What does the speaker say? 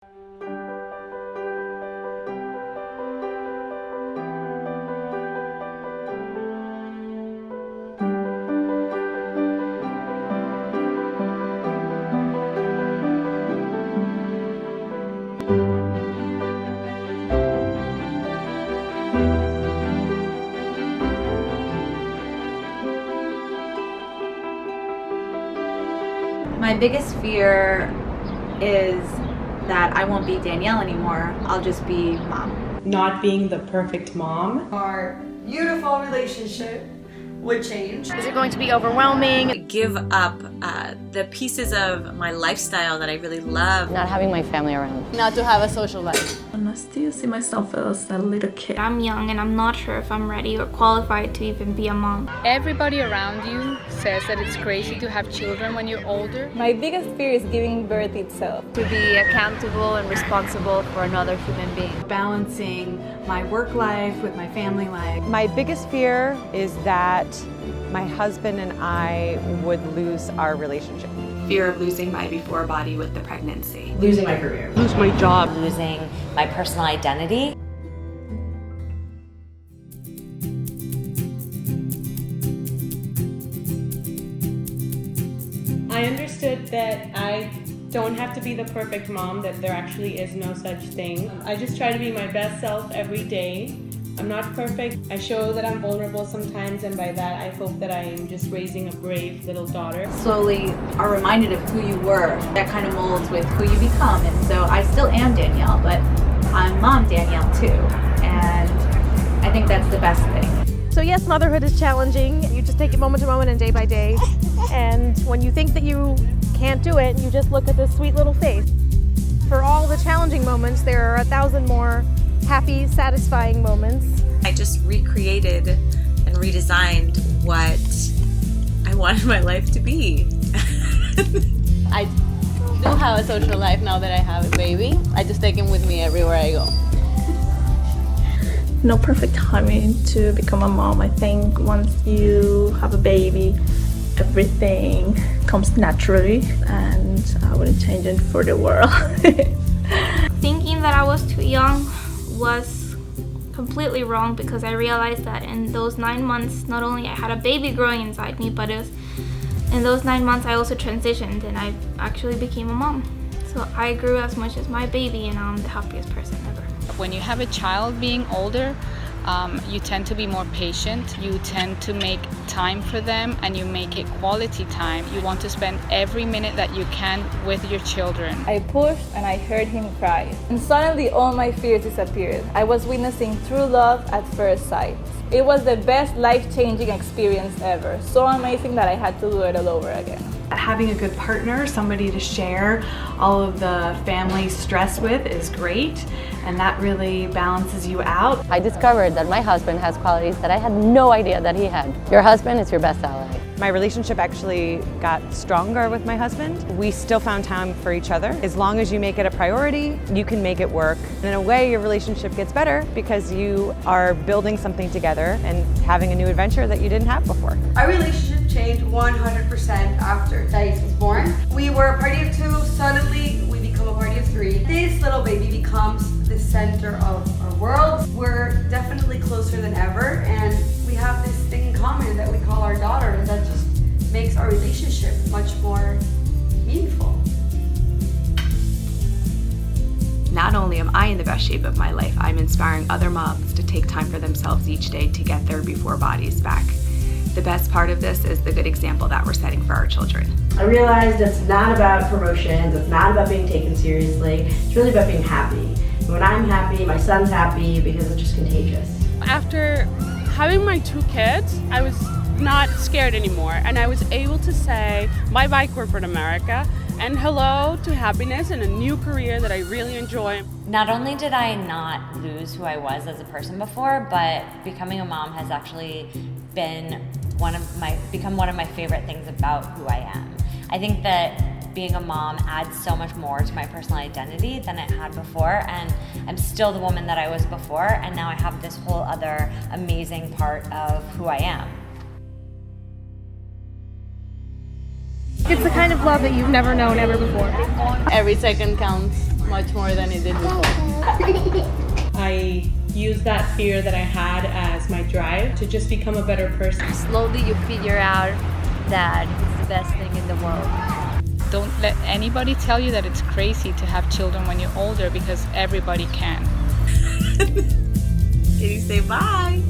My biggest fear is that I won't be Danielle anymore. I'll just be mom. Not being the perfect mom. Our beautiful relationship would change. Is it going to be overwhelming? Give up the pieces of my lifestyle that I really love. Not having my family around. Not to have a social life. And I still see myself as a little kid. I'm young and I'm not sure if I'm ready or qualified to even be a mom. Everybody around you says that it's crazy to have children when you're older. My biggest fear is giving birth itself. To be accountable and responsible for another human being. Balancing my work life with my family life. My biggest fear is that my husband and I would lose our relationship. Fear of losing my before body with the pregnancy. Losing my career. Lose my job. Losing my personal identity. I understood that I don't have to be the perfect mom, that there actually is no such thing. I just try to be my best self every day. I'm not perfect. I show that I'm vulnerable sometimes, and by that I hope that I am just raising a brave little daughter. Slowly are reminded of who you were. That kind of molds with who you become. And so I still am Danielle, but I'm mom Danielle too. And I think that's the best thing. So yes, motherhood is challenging. You just take it moment to moment and day by day. And when you think that you can't do it, you just look at this sweet little face. For all the challenging moments, there are 1,000 more happy, satisfying moments. I just recreated and redesigned what I wanted my life to be. I do have a social life now that I have a baby. I just take him with me everywhere I go. No perfect timing to become a mom. I think once you have a baby, everything comes naturally, and I wouldn't change it for the world. Thinking that I was too young was completely wrong, because I realized that in those 9 months, not only I had a baby growing inside me, but in those 9 months I also transitioned and I actually became a mom. So I grew as much as my baby, and I'm the happiest person ever. When you have a child being older, you tend to be more patient, you tend to make time for them, and you make it quality time. You want to spend every minute that you can with your children. I pushed and I heard him cry. And suddenly all my fears disappeared. I was witnessing true love at first sight. It was the best life-changing experience ever. So amazing that I had to do it all over again. Having a good partner, somebody to share all of the family stress with, is great, and that really balances you out. I discovered that my husband has qualities that I had no idea that he had. Your husband is your best ally. My relationship actually got stronger with my husband. We still found time for each other. As long as you make it a priority, you can make it work. In a way, your relationship gets better because you are building something together and having a new adventure that you didn't have before. Our relationship changed 100% after Thais was born. We were a party of 2, suddenly we become a party of 3. This little baby becomes the center of our world. We're definitely closer than ever, and we have this thing in common that we call our daughter, and that just makes our relationship much more meaningful. Not only am I in the best shape of my life, I'm inspiring other moms to take time for themselves each day to get their before bodies back. The best part of this is the good example that we're setting for our children. I realized it's not about promotions, it's not about being taken seriously, it's really about being happy. And when I'm happy, my son's happy, because it's just contagious. After having my 2 kids, I was not scared anymore, and I was able to say bye-bye corporate America and hello to happiness and a new career that I really enjoy. Not only did I not lose who I was as a person before, but becoming a mom has actually been become one of my favorite things about who I am. I think that being a mom adds so much more to my personal identity than it had before, and I'm still the woman that I was before, and now I have this whole other amazing part of who I am. It's the kind of love that you've never known ever before. Every second counts. much more than it did before. I use that fear that I had as my drive to just become a better person. Slowly you figure out that it's the best thing in the world. Don't let anybody tell you that it's crazy to have children when you're older, because everybody can. Can you say bye?